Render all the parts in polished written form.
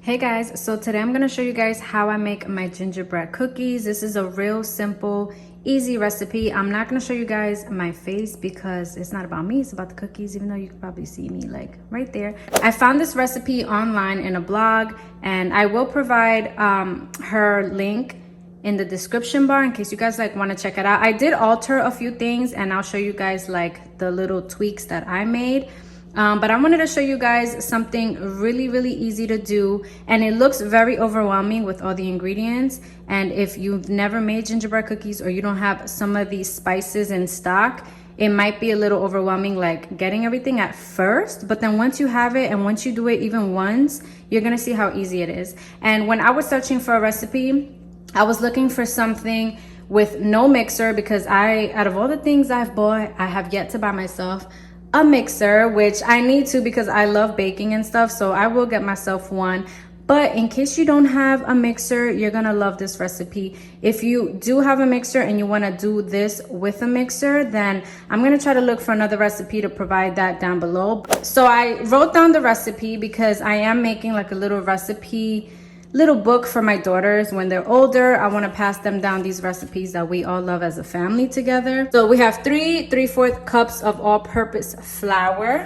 Hey guys, so today I'm going to show you guys how I make my gingerbread cookies. This is a real simple, easy recipe. I'm not going to show you guys my face because it's not about me, it's about the cookies, even though you can probably see me like right there. I found this recipe online in a blog, and I will provide her link in the description bar in case you guys like want to check it out. I did alter a few things and I'll show you guys like the little tweaks that I made. But I wanted to show you guys something really easy to do, and it looks very overwhelming with all the ingredients. And if you've never made gingerbread cookies or you don't have some of these spices in stock, it might be a little overwhelming like getting everything at first, but then once you have it and once you do it even once, you're gonna see how easy it is. And when I was searching for a recipe, I was looking for something with no mixer because out of all the things I've bought, I have yet to buy myself a mixer, which I need to because I love baking and stuff, so I will get myself one. But in case you don't have a mixer, you're gonna love this recipe. If you do have a mixer and you wanna do this with a mixer, then I'm gonna try to look for another recipe to provide that down below. So I wrote down the recipe because I am making like a little recipe little book for my daughters. When they're older, I want to pass them down these recipes that we all love as a family together. So we have 3/4 cups of all-purpose flour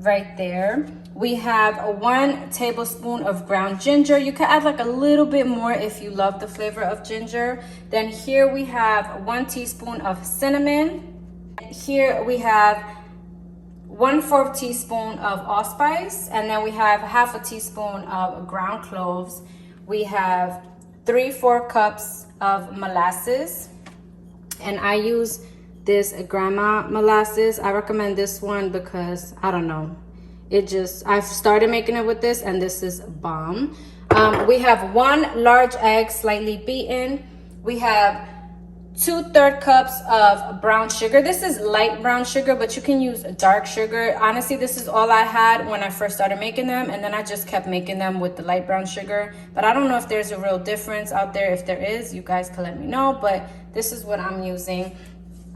right there. We have 1 tablespoon of ground ginger. You can add like a little bit more if you love the flavor of ginger. Then here we have 1 teaspoon of cinnamon. Here we have 1/4 teaspoon of allspice, and then we have 1/2 teaspoon of ground cloves. We have 3/4 cups of molasses, and I use this grandma molasses. I recommend this one because I don't know, I've started making it with this and this is bomb. We have 1 large egg slightly beaten. We have 2/3 cups of brown sugar. This is light brown sugar, but you can use dark sugar. Honestly, this is all I had when I first started making them, and then I just kept making them with the light brown sugar. But I don't know if there's a real difference out there. If there is, you guys can let me know, but this is what I'm using.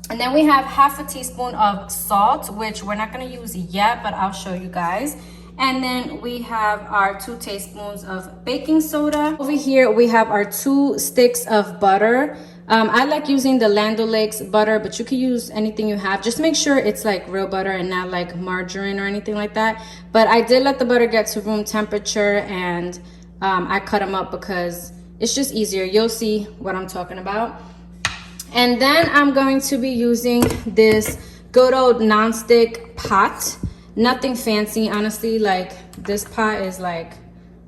And then we have 1/2 teaspoon of salt, which we're not going to use yet, but I'll show you guys. And then we have our 2 tablespoons of baking soda. Over here we have our 2 sticks of butter. I like using the Land O'Lakes butter, but you can use anything you have. Just make sure it's like real butter and not like margarine or anything like that. But I did let the butter get to room temperature, and I cut them up because it's just easier. You'll see what I'm talking about. And then I'm going to be using this good old non-stick pot. Nothing fancy, honestly. Like, this pot is like,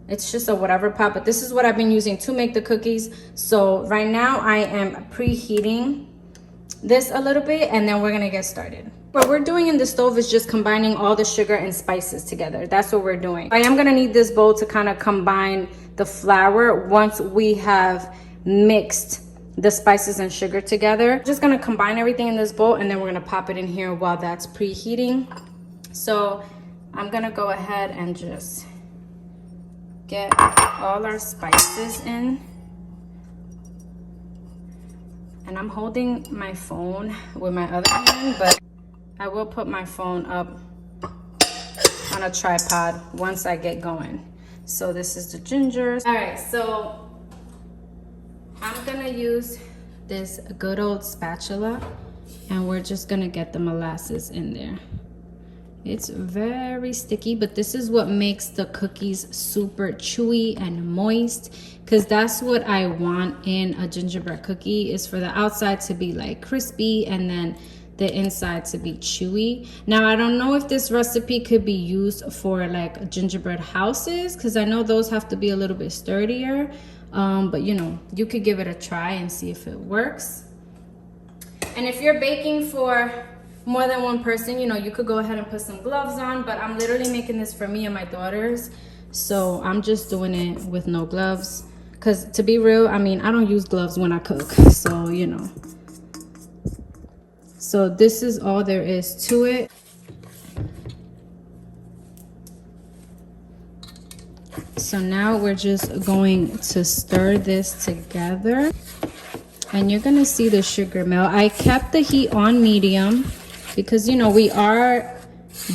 it's just a whatever pot, but this is what I've been using to make the cookies. So right now I am preheating this a little bit, and then we're gonna get started. What we're doing in the stove is just combining all the sugar and spices together. That's what we're doing. I am gonna need this bowl to kind of combine the flour once we have mixed the spices and sugar together. Just gonna combine everything in this bowl, and then we're gonna pop it in here while that's preheating. So I'm gonna go ahead and just get all our spices in, and I'm holding my phone with my other hand, but I will put my phone up on a tripod once I get going. So this is the ginger. All right, so I'm gonna use this good old spatula, and we're just gonna get the molasses in there. It's very sticky, but this is what makes the cookies super chewy and moist, because that's what I want in a gingerbread cookie, is for the outside to be like crispy and then the inside to be chewy. Now, I don't know if this recipe could be used for like gingerbread houses, because I know those have to be a little bit sturdier, but you know, you could give it a try and see if it works. And if you're baking for more than 1 person, you know, you could go ahead and put some gloves on, but I'm literally making this for me and my daughters, so I'm just doing it with no gloves, because to be real, I mean, I don't use gloves when I cook, so you know. So this is all there is to it. So now we're just going to stir this together, and you're gonna see the sugar melt. I kept the heat on medium because, you know, we are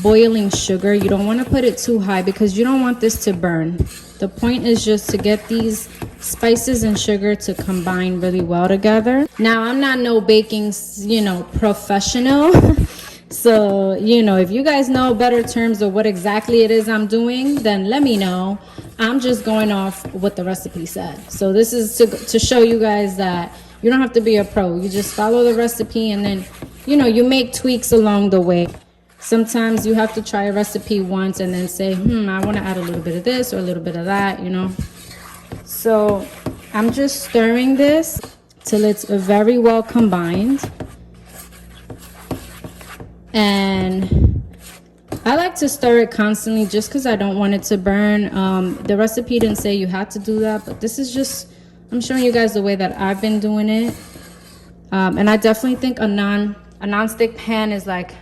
boiling sugar. You don't want to put it too high because you don't want this to burn. The point is just to get these spices and sugar to combine really well together. Now, I'm not no baking, professional. So, if you guys know better terms of what exactly it is I'm doing, then let me know. I'm just going off what the recipe said. So this is to show you guys that you don't have to be a pro. You just follow the recipe and then, you make tweaks along the way. Sometimes you have to try a recipe once and then say, I want to add a little bit of this or a little bit of that, So I'm just stirring this till it's very well combined. And I like to stir it constantly just because I don't want it to burn. The recipe didn't say you had to do that, but this is just, I'm showing you guys the way that I've been doing it. And I definitely think a non-stick pan is like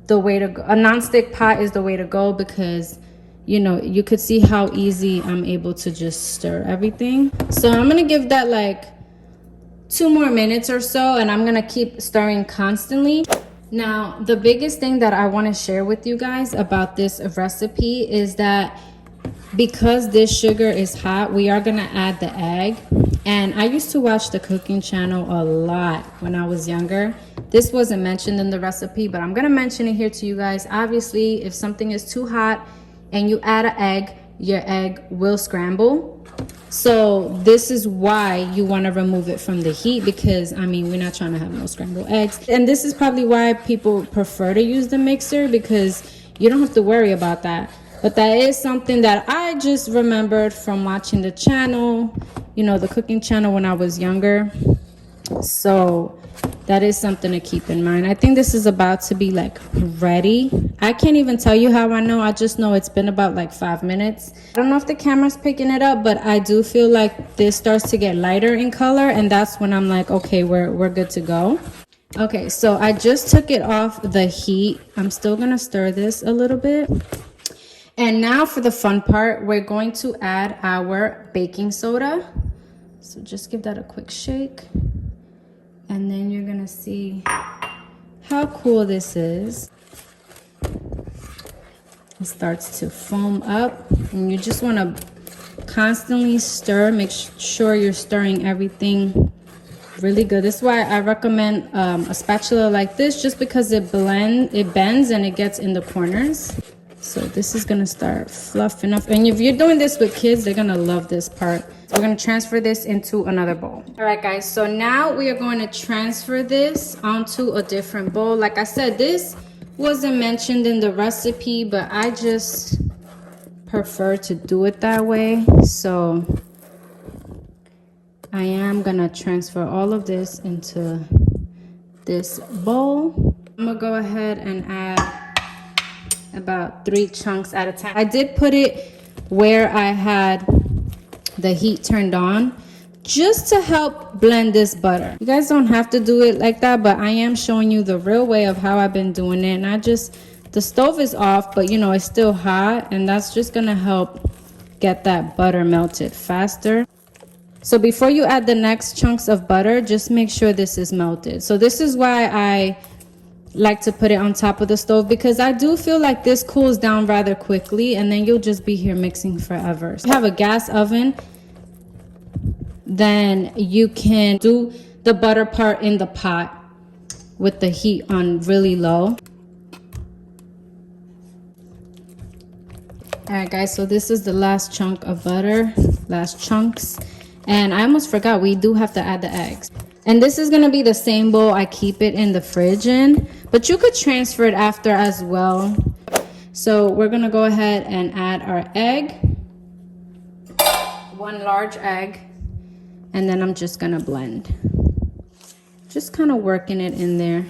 the way to go. A non-stick pot is the way to go because you could see how easy I'm able to just stir everything. So I'm gonna give that like 2 more minutes or so, and I'm gonna keep stirring constantly. Now, the biggest thing that I want to share with you guys about this recipe is that because this sugar is hot, we are going to add the egg. And I used to watch the cooking channel a lot when I was younger. This wasn't mentioned in the recipe, but I'm going to mention it here to you guys. Obviously, if something is too hot and you add an egg, your egg will scramble. So this is why you want to remove it from the heat because, we're not trying to have no scrambled eggs. And this is probably why people prefer to use the mixer because you don't have to worry about that. But that is something that I just remembered from watching the channel, the cooking channel when I was younger. So that is something to keep in mind. I think this is about to be like ready. I can't even tell you how I know. I just know it's been about like 5 minutes. I don't know if the camera's picking it up, but I do feel like this starts to get lighter in color, and that's when I'm like, okay, we're good to go. Okay, so I just took it off the heat. I'm still gonna stir this a little bit. And now for the fun part, we're going to add our baking soda. So just give that a quick shake. And then you're gonna see how cool this is. It starts to foam up, and you just wanna constantly stir. Make sure you're stirring everything really good. This is why I recommend a spatula like this, just because it bends and it gets in the corners. So this is gonna start fluffing up. And if you're doing this with kids, they're gonna love this part. We're gonna transfer this into another bowl. All right, guys, so now we are going to transfer this onto a different bowl. Like I said, this wasn't mentioned in the recipe, but I just prefer to do it that way. So I am gonna transfer all of this into this bowl. I'm gonna go ahead and add about 3 chunks at a time. I did put it where I had the heat turned on just to help blend this butter. You guys don't have to do it like that, but I am showing you the real way of how I've been doing it. And the stove is off, but it's still hot, and that's just gonna help get that butter melted faster. So before you add the next chunks of butter, just make sure this is melted. So this is why I like to put it on top of the stove, because I do feel like this cools down rather quickly, and then you'll just be here mixing forever. If you have a gas oven, then you can do the butter part in the pot with the heat on really low. All right, guys, so this is the last chunk of butter, last chunks. And I almost forgot, we do have to add the eggs. And this is gonna be the same bowl I keep it in the fridge in, but you could transfer it after as well. So we're gonna go ahead and add our egg, 1 large egg, and then I'm just gonna blend. Just kind of working it in there.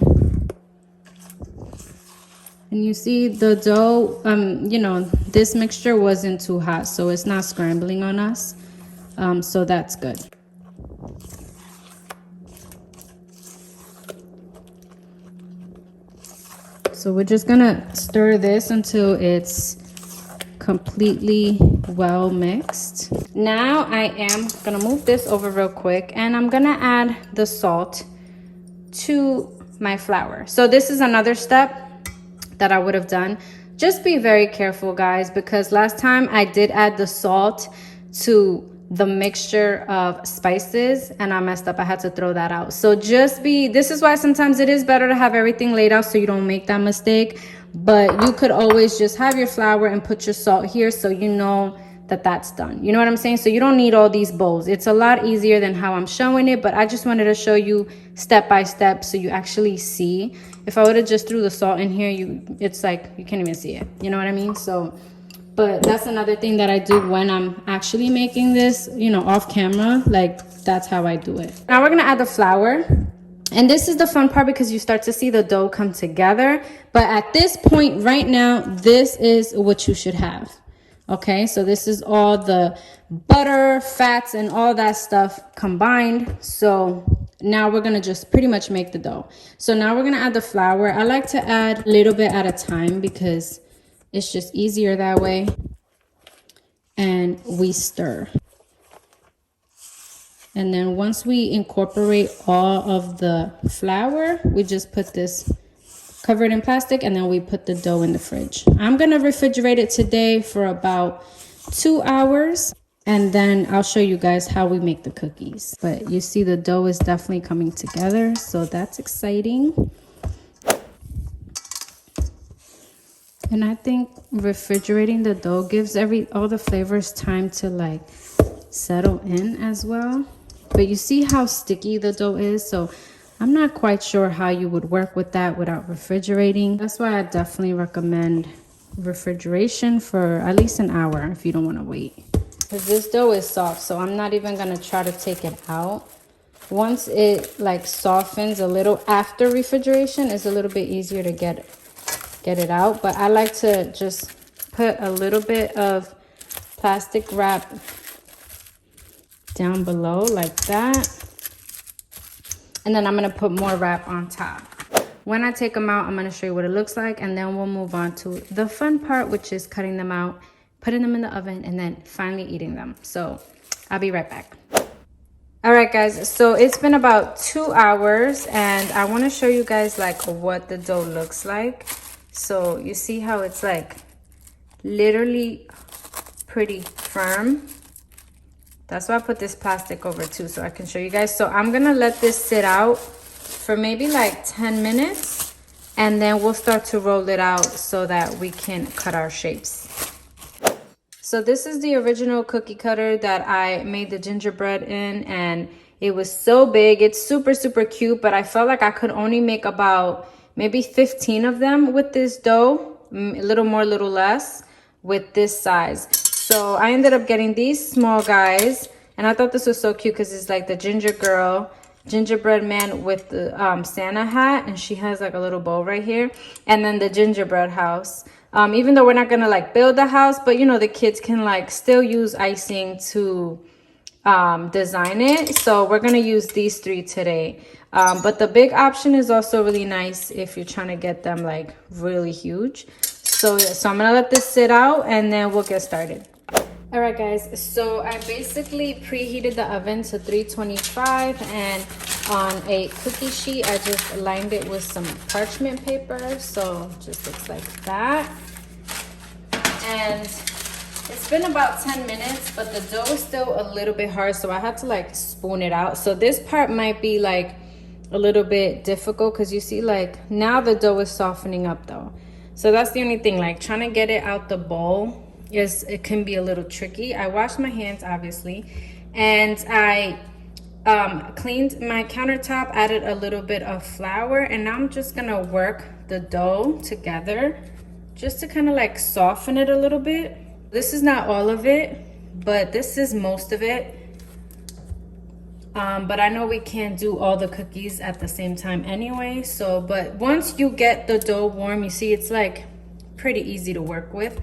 And you see the dough, this mixture wasn't too hot, so it's not scrambling on us. So that's good. So we're just gonna stir this until it's completely well mixed. Now I am gonna move this over real quick, and I'm gonna add the salt to my flour. So this is another step. that I would have done. Just be very careful, guys, because last time I did add the salt to the mixture of spices and I messed up. I had to throw that out. So this is why sometimes it is better to have everything laid out so you don't make that mistake. But you could always just have your flour and put your salt here so you know that that's done. You know what I'm saying? So you don't need all these bowls. It's a lot easier than how I'm showing it, but I just wanted to show you step by step so you actually see. If I would have just threw the salt in here, it's like you can't even see it. You know what I mean? So, but that's another thing that I do when I'm actually making this, you know, off camera. Like, that's how I do it. Now we're gonna add the flour. And this is the fun part because you start to see the dough come together. But at this point right now, this is what you should have. Okay, so this is all the butter, fats, and all that stuff combined. So now we're gonna just pretty much make the dough. So now we're gonna add the flour. I like to add a little bit at a time because it's just easier that way. And we stir. And then once we incorporate all of the flour, we just put this covered in plastic and then we put the dough in the fridge. I'm gonna refrigerate it today for about 2 hours and then I'll show you guys how we make the cookies. But you see the dough is definitely coming together, so that's exciting. And I think refrigerating the dough gives all the flavors time to like settle in as well. But you see how sticky the dough is, so I'm not quite sure how you would work with that without refrigerating. That's why I definitely recommend refrigeration for at least an hour if you don't want to wait. Because this dough is soft, so I'm not even going to try to take it out. Once it like softens a little after refrigeration, it's a little bit easier to get it out. But I like to just put a little bit of plastic wrap down below like that. And then I'm going to put more wrap on top. When I take them out, I'm going to show you what it looks like. And then we'll move on to the fun part, which is cutting them out, putting them in the oven, and then finally eating them. So I'll be right back. All right, guys. So it's been about 2 hours. And I want to show you guys like what the dough looks like. So you see how it's like literally pretty firm. That's why I put this plastic over too, so I can show you guys. So I'm gonna let this sit out for maybe like 10 minutes and then we'll start to roll it out so that we can cut our shapes. So this is the original cookie cutter that I made the gingerbread in, and it was so big. It's super, super cute, but I felt like I could only make about maybe 15 of them with this dough, a little more, a little less, with this size. So I ended up getting these small guys, and I thought this was so cute because it's like the gingerbread man with the Santa hat, and she has like a little bow right here, and then the gingerbread house. Even though we're not gonna like build the house, but you know, the kids can like still use icing to design it. So we're gonna use these 3 today. But the big option is also really nice if you're trying to get them like really huge. So I'm gonna let this sit out and then we'll get started. All right, guys, so I basically preheated the oven to 325, and on a cookie sheet I just lined it with some parchment paper, so it just looks like that. And it's been about 10 minutes, but the dough is still a little bit hard, so I had to like spoon it out. So this part might be like a little bit difficult because you see like now the dough is softening up though. So that's the only thing, like trying to get it out the bowl it can be a little tricky. I washed my hands obviously, and I cleaned my countertop, added a little bit of flour, and now I'm just gonna work the dough together just to kind of like soften it a little bit. This is not all of it, but this is most of it. But I know we can't do all the cookies at the same time anyway. So, but once you get the dough warm, you see it's like pretty easy to work with.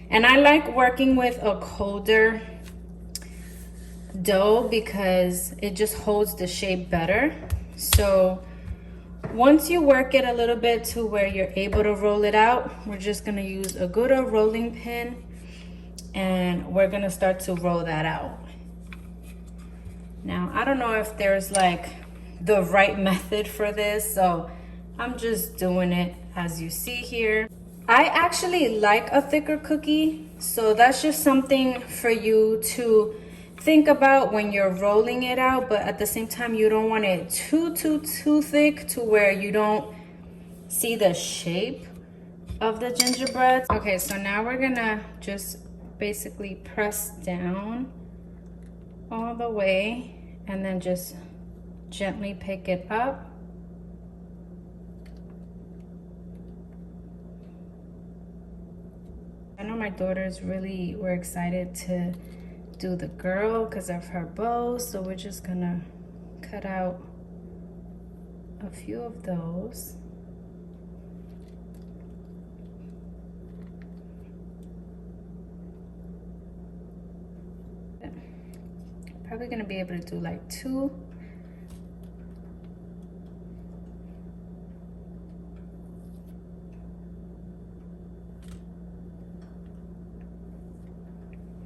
And I like working with a colder dough because it just holds the shape better. So once you work it a little bit to where you're able to roll it out, we're just gonna use a good old rolling pin and we're gonna start to roll that out. Now, I don't know if there's like the right method for this, so I'm just doing it as you see here. I actually like a thicker cookie, so that's just something for you to think about when you're rolling it out, but at the same time you don't want it too thick to where you don't see the shape of the gingerbread. Okay, so now we're gonna just basically press down all the way and then just gently pick it up. I know my daughters really were excited to do the girl because of her bow, so we're just gonna cut out a few of those. Probably gonna be able to do like 2.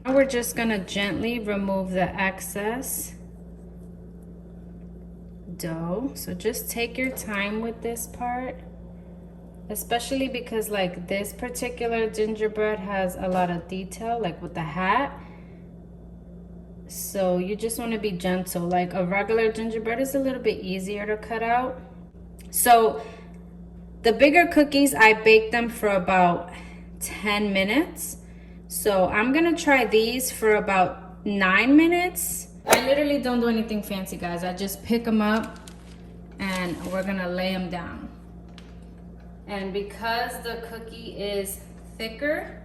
Now we're just gonna gently remove the excess dough. So just take your time with this part, especially because like this particular gingerbread has a lot of detail, like with the hat. So you just want to be gentle. Like a regular gingerbread is a little bit easier to cut out. So the bigger cookies, I bake them for about 10 minutes. So I'm gonna try these for about 9 minutes. I literally don't do anything fancy, guys. I just pick them up and we're gonna lay them down. And because the cookie is thicker,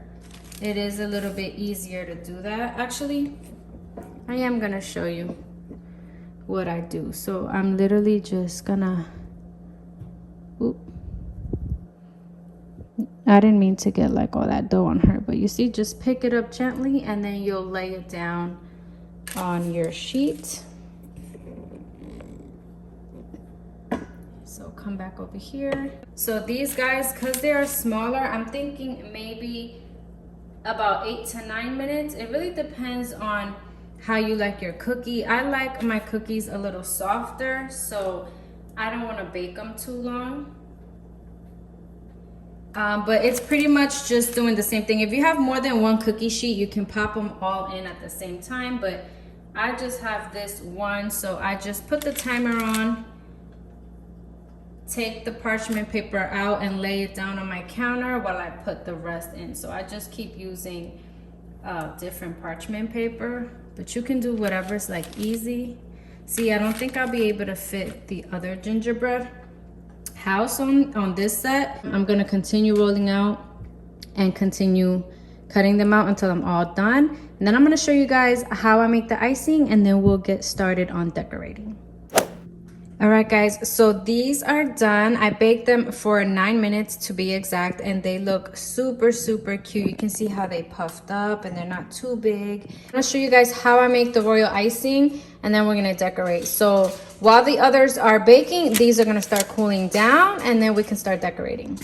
it is a little bit easier to do that. Actually, I am gonna show you what I do. So I'm literally just gonna, oop. I didn't mean to get like all that dough on her, but you see, just pick it up gently and then you'll lay it down on your sheet. So come back over here. So these guys, because they are smaller, I'm thinking maybe about 8 to 9 minutes. It really depends on how you like your cookie. I like my cookies a little softer, so I don't want to bake them too long. But it's pretty much just doing the same thing. If you have more than one cookie sheet, you can pop them all in at the same time, but I just have this one, so I just put the timer on, take the parchment paper out and lay it down on my counter while I put the rest in. So I just keep using different parchment paper, but you can do whatever's like easy. See, I don't think I'll be able to fit the other gingerbread house on this set. I'm gonna continue rolling out and continue cutting them out until I'm all done. And then I'm gonna show you guys how I make the icing, and then we'll get started on decorating. All right, guys, so these are done. I baked them for 9 minutes to be exact, and they look super, super cute. You can see how they puffed up and they're not too big. I'm gonna show you guys how I make the royal icing, and then we're gonna decorate. So while the others are baking, these are gonna start cooling down, and then we can start decorating.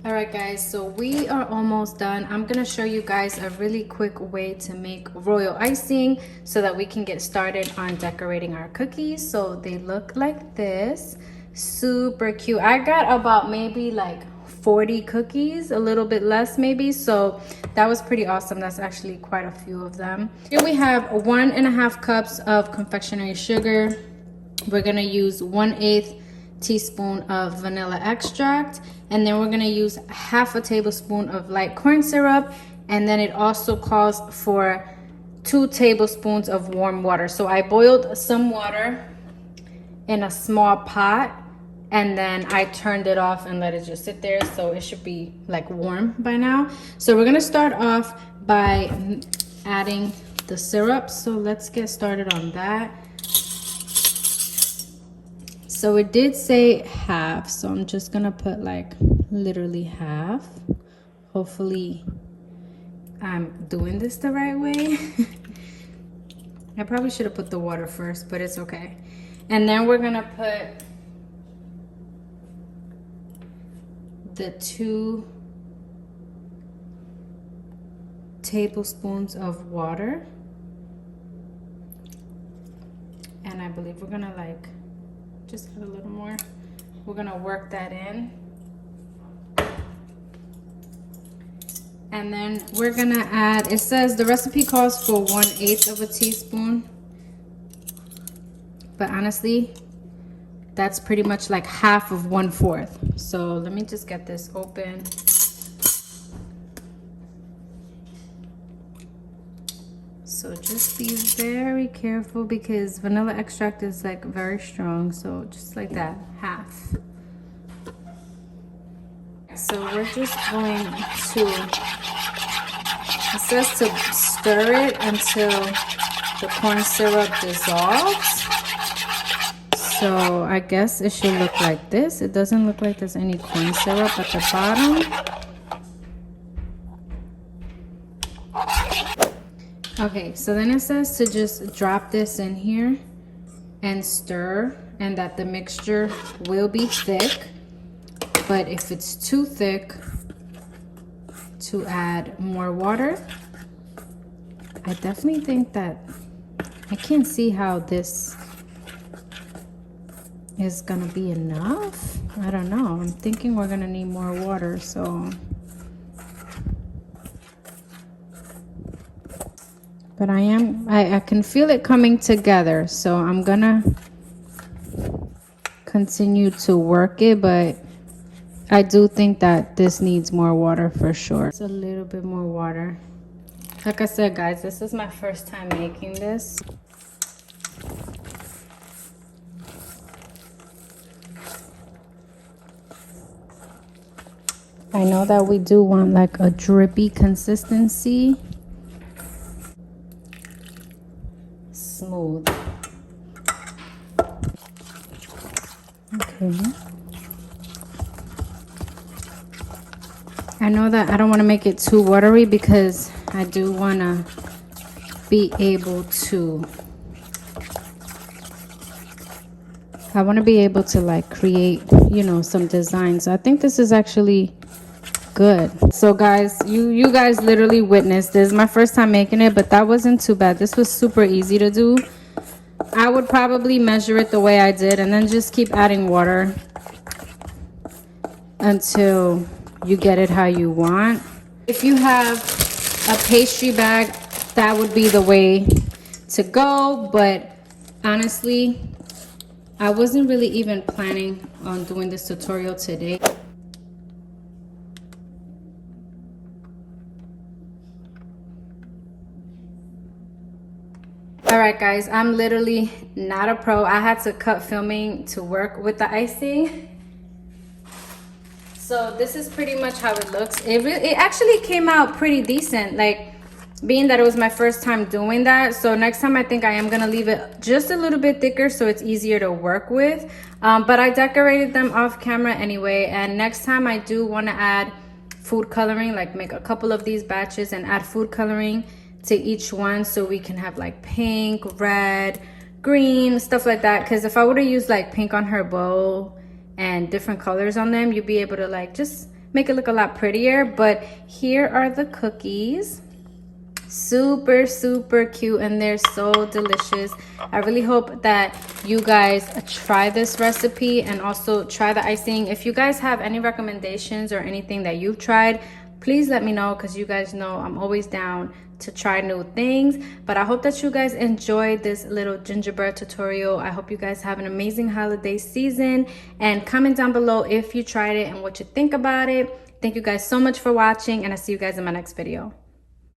All right, guys, so we are almost done. I'm gonna show you guys a really quick way to make royal icing so that we can get started on decorating our cookies. So they look like this, super cute. I got about maybe like 40 cookies, a little bit less maybe, so that was pretty awesome. That's actually quite a few of them. Here we have 1.5 cups of confectionery sugar. We're gonna use 1/8 teaspoon of vanilla extract, and then we're gonna use 1/2 tablespoon of light corn syrup, and then it also calls for 2 tablespoons of warm water. So I boiled some water in a small pot, and then I turned it off and let it just sit there, so it should be like warm by now. So we're gonna start off by adding the syrup, so let's get started on that. So it did say 1/2, so I'm just gonna put like literally 1/2. Hopefully I'm doing this the right way. I probably should have put the water first, but it's okay. And then we're gonna put the 2 tablespoons of water. And I believe we're gonna like just add a little more. We're gonna work that in. And then we're gonna add, it says the recipe calls for 1/8 of a teaspoon. But honestly, that's pretty much like half of 1/4. So let me just get this open. So just be very careful because vanilla extract is like very strong. So just like that, half. So we're just going to, it says to stir it until the corn syrup dissolves. So I guess it should look like this. It doesn't look like there's any corn syrup at the bottom. Okay, so then it says to just drop this in here and stir, and that the mixture will be thick. But if it's too thick, to add more water. I definitely think that I can't see how this is gonna be enough. I don't know. I'm thinking we're gonna need more water, so. But I can feel it coming together, so I'm gonna continue to work it, but I do think that this needs more water for sure. It's a little bit more water. Like I said, guys, this is my first time making this. I know that we do want like a drippy consistency. Smooth. Okay. I know that I don't want to make it too watery because I do want to be able to, like create, you know, some designs. I think this is actually good. So guys, you guys literally witnessed this. My first time making it, but that wasn't too bad. This was super easy to do. I would probably measure it the way I did and then just keep adding water until you get it how you want. If you have a pastry bag, that would be the way to go, but honestly, I wasn't really even planning on doing this tutorial today. All right, guys, I'm literally not a pro. I had to cut filming to work with the icing. So this is pretty much how it looks. It actually came out pretty decent, like being that it was my first time doing that. So next time I think I am gonna leave it just a little bit thicker so it's easier to work with. But I decorated them off camera anyway. And next time I do wanna add food coloring, like make a couple of these batches and add food coloring to each one so we can have like pink, red, green, stuff like that. Because if I would have used like pink on her bow and different colors on them, you'd be able to like just make it look a lot prettier. But here are the cookies. Super, super cute, and they're so delicious. I really hope that you guys try this recipe and also try the icing. If you guys have any recommendations or anything that you've tried, please let me know, because you guys know I'm always down to try new things. But I hope that you guys enjoyed this little gingerbread tutorial. I hope you guys have an amazing holiday season, and comment down below if you tried it and what you think about it. Thank you guys so much for watching, and I'll see you guys in my next video.